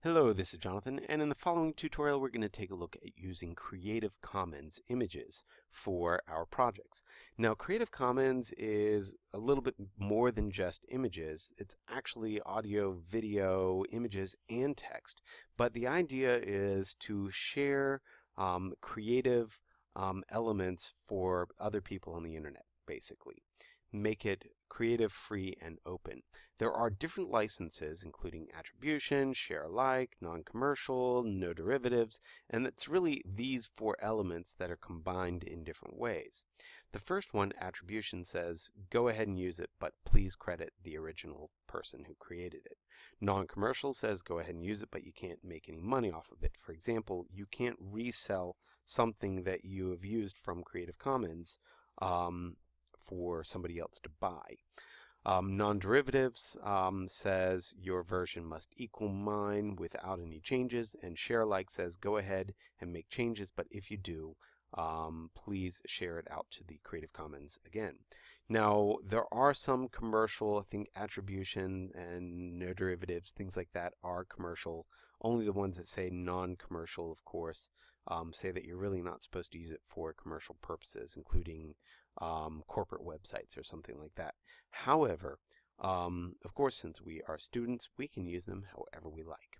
Hello, this is Jonathan, and in the following tutorial we're going to take a look at using Creative Commons images for our projects. Now, Creative Commons is a little bit more than just images. It's actually audio, video, images, and text. But the idea is to share creative elements for other people on the internet, basically. Make it creative, free, and open. There are different licenses, including attribution, share alike, non-commercial, no derivatives, and it's really these four elements that are combined in different ways. The first one, attribution, says go ahead and use it, but please credit the original person who created it. Non-commercial says go ahead and use it, but you can't make any money off of it. For example, you can't resell something that you have used from Creative Commons for somebody else to buy. Non-derivatives says your version must equal mine without any changes, and share alike says go ahead and make changes, but if you do, please share it out to the Creative Commons again. Now, there are some commercial, I think attribution and no derivatives, things like that are commercial. Only the ones that say non-commercial, of course, say that you're really not supposed to use it for commercial purposes, including corporate websites or something like that. However, of course, since we are students, we can use them however we like.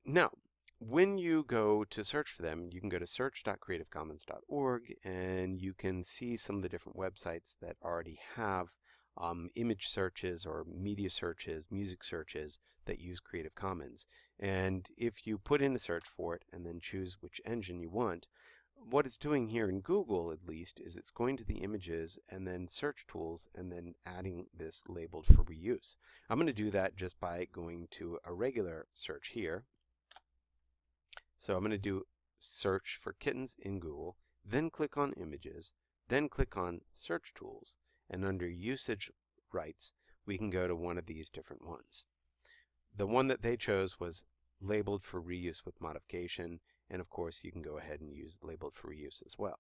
Now, when you go to search for them, you can go to search.creativecommons.org and you can see some of the different websites that already have image searches or media searches, music searches that use Creative Commons. And if you put in a search for it and then choose which engine you want, what it's doing here in Google, at least, is it's going to the images and then search tools and then adding this labeled for reuse. I'm going to do that just by going to a regular search here. So I'm going to do search for kittens in Google, then click on images, then click on search tools, and under usage rights, we can go to one of these different ones. The one that they chose was labeled for reuse with modification, and of course you can go ahead and use labeled for reuse as well.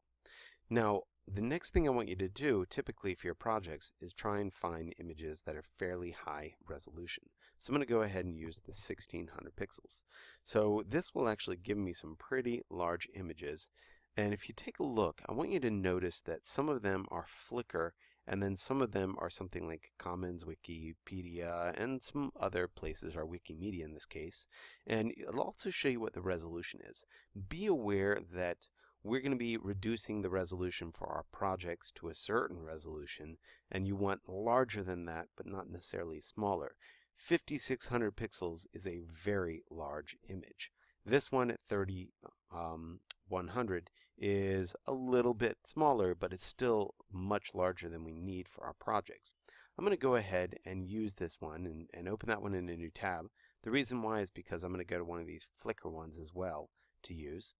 Now, the next thing I want you to do, typically for your projects, is try and find images that are fairly high resolution. So I'm going to go ahead and use the 1600 pixels. So this will actually give me some pretty large images, and if you take a look, I want you to notice that some of them are Flickr, and then some of them are something like Commons, Wikipedia, and some other places are Wikimedia in this case. And it'll also show you what the resolution is. Be aware that we're going to be reducing the resolution for our projects to a certain resolution, and you want larger than that, but not necessarily smaller. 5600 pixels is a very large image. This one at 3100 is a little bit smaller, but it's still much larger than we need for our projects. I'm going to go ahead and use this one and open that one in a new tab. The reason why is because I'm going to go to one of these Flickr ones as well to use,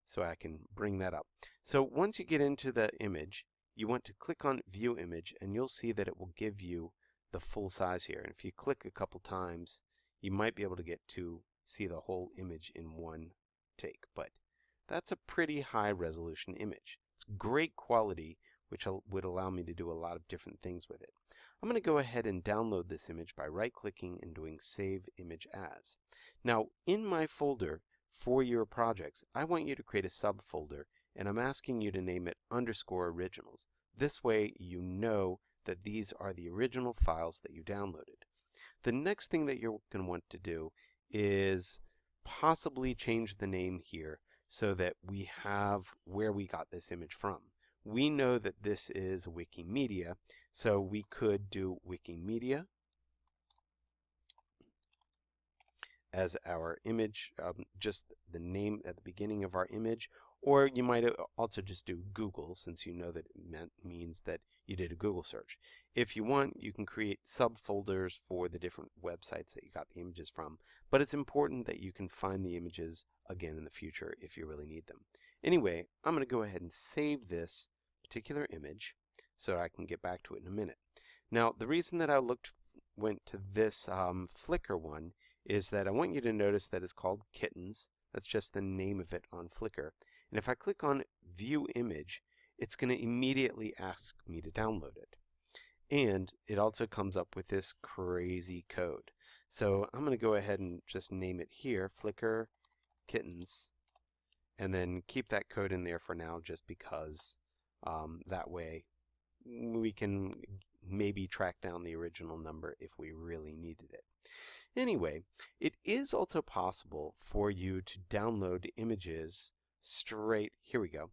so I can bring that up. So once you get into the image, you want to click on View Image, and you'll see that it will give you the full size here. And if you click a couple times, you might be able to get to see the whole image in one take, but that's a pretty high resolution image. It's great quality, which would allow me to do a lot of different things with it. I'm going to go ahead and download this image by right-clicking and doing Save Image As. Now, in my folder for your projects, I want you to create a subfolder, and I'm asking you to name it _originals. This way you know that these are the original files that you downloaded. The next thing that you're going to want to do is possibly change the name here so that we have where we got this image from. We know that this is Wikimedia, so we could do Wikimedia as our image, just the name at the beginning of our image, or you might also just do Google, since you know that it means that you did a Google search. If you want, you can create subfolders for the different websites that you got the images from, but it's important that you can find the images again in the future if you really need them. Anyway, I'm going to go ahead and save this particular image so I can get back to it in a minute. Now, the reason that I went to this Flickr one is that I want you to notice that it's called Kittens. That's just the name of it on Flickr. And if I click on View Image, it's going to immediately ask me to download it. And it also comes up with this crazy code. So I'm going to go ahead and just name it here, Flickr Kittens, and then keep that code in there for now just because that way we can maybe track down the original number if we really needed it. Anyway, it is also possible for you to download images straight, here we go,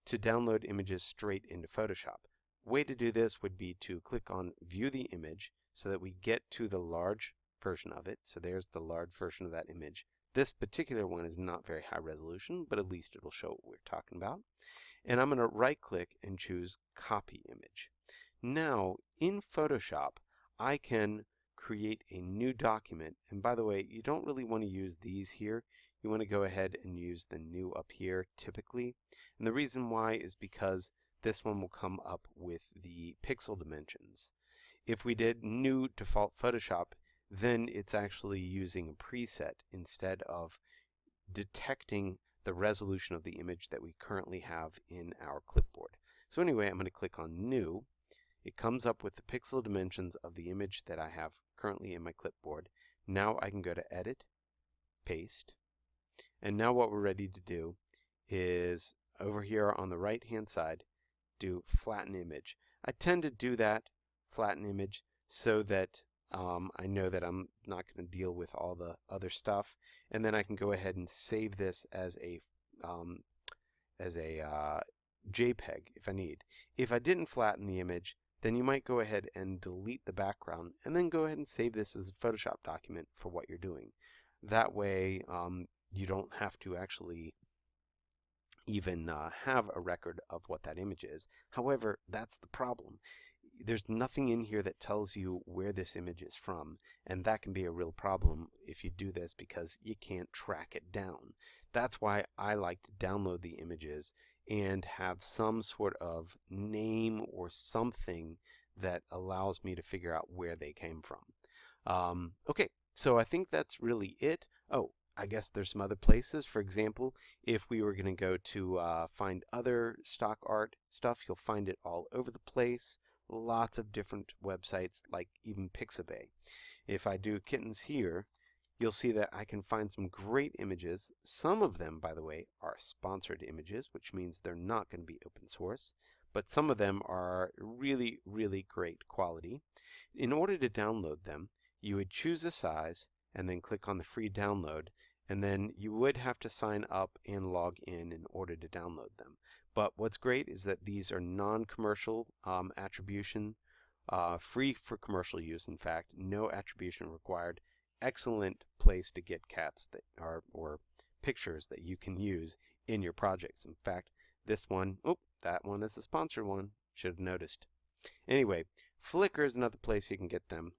to download images straight into Photoshop. Way to do this would be to click on View the Image so that we get to the large version of it. So there's the large version of that image. This particular one is not very high resolution, but at least it'll show what we're talking about. And I'm going to right click and choose Copy Image. Now in Photoshop I can create a new document, and by the way, you don't really want to use these here. You want to go ahead and use the new up here typically, and the reason why is because this one will come up with the pixel dimensions. If we did new default Photoshop, then it's actually using a preset instead of detecting the resolution of the image that we currently have in our clipboard. So anyway, I'm going to click on New. It comes up with the pixel dimensions of the image that I have currently in my clipboard. Now I can go to Edit, Paste, and now what we're ready to do is over here on the right hand side do Flatten Image. I tend to do that, Flatten Image, so that I know that I'm not going to deal with all the other stuff, and then I can go ahead and save this as a JPEG if I need. If I didn't flatten the image, then you might go ahead and delete the background and then go ahead and save this as a Photoshop document for what you're doing. That way you don't have to actually even have a record of what that image is. However, that's the problem. There's nothing in here that tells you where this image is from, and that can be a real problem if you do this because you can't track it down. That's why I like to download the images and have some sort of name or something that allows me to figure out where they came from. Okay, so I think that's really it. Oh, I guess there's some other places. For example, if we were going to go to find other stock art stuff, you'll find it all over the place. Lots of different websites, like even Pixabay. If I do kittens here, you'll see that I can find some great images. Some of them, by the way, are sponsored images, which means they're not going to be open source, but some of them are really, really great quality. In order to download them, you would choose a size and then click on the free download, and then you would have to sign up and log in order to download them. But what's great is that these are non-commercial attribution, free for commercial use, in fact, no attribution required. Excellent place to get cats that are, or pictures that you can use in your projects. In fact, this one, that one is a sponsored one, should have noticed. Anyway, Flickr is another place you can get them.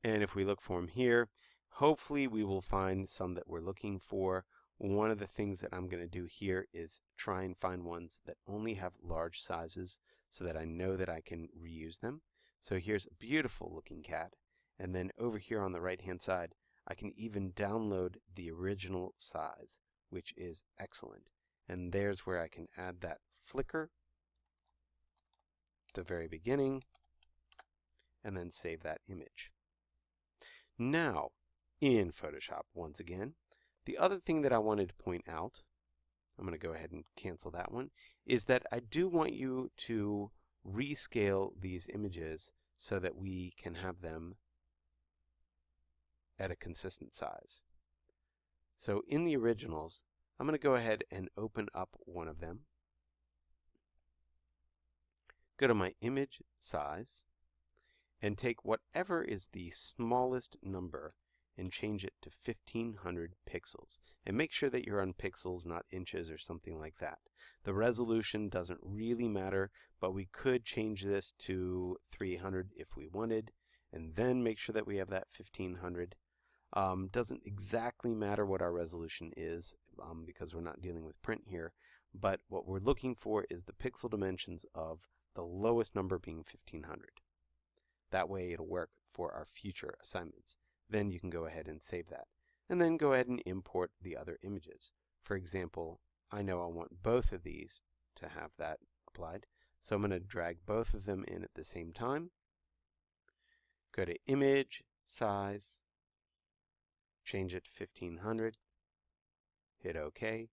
And if we look for them here, hopefully we will find some that we're looking for. One of the things that I'm going to do here is try and find ones that only have large sizes so that I know that I can reuse them. So here's a beautiful looking cat, and then over here on the right hand side I can even download the original size, which is excellent. And there's where I can add that flicker at the very beginning and then save that image. Now in Photoshop, once again, the other thing that I wanted to point out, I'm going to go ahead and cancel that one, is that I do want you to rescale these images so that we can have them at a consistent size. So in the originals, I'm going to go ahead and open up one of them. Go to my image size and take whatever is the smallest number and change it to 1500 pixels. And make sure that you're on pixels, not inches or something like that. The resolution doesn't really matter, but we could change this to 300 if we wanted, and then make sure that we have that 1500. Doesn't exactly matter what our resolution is because we're not dealing with print here, but what we're looking for is the pixel dimensions of the lowest number being 1500. That way it'll work for our future assignments. Then you can go ahead and save that. And then go ahead and import the other images. For example, I know I want both of these to have that applied. So I'm going to drag both of them in at the same time. go to Image, Size, change it to 1500, hit OK,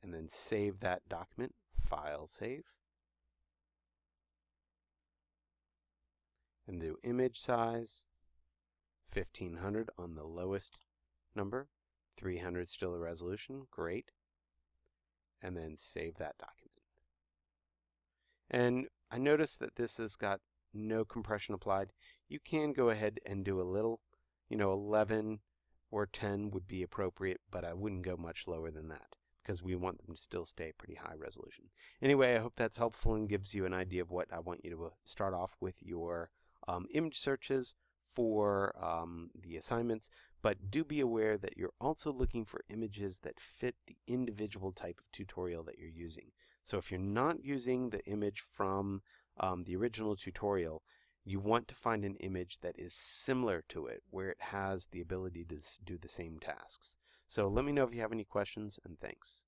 and then save that document, File Save, and do Image Size, 1500 on the lowest number, 300 still the resolution, great, and then save that document. And I notice that this has got no compression applied. You can go ahead and do a little, 11 or 10 would be appropriate, but I wouldn't go much lower than that because we want them to still stay pretty high resolution. Anyway, I hope that's helpful and gives you an idea of what I want you to start off with your image searches for the assignments, but do be aware that you're also looking for images that fit the individual type of tutorial that you're using. So if you're not using the image from the original tutorial, you want to find an image that is similar to it, where it has the ability to do the same tasks. So let me know if you have any questions, and thanks.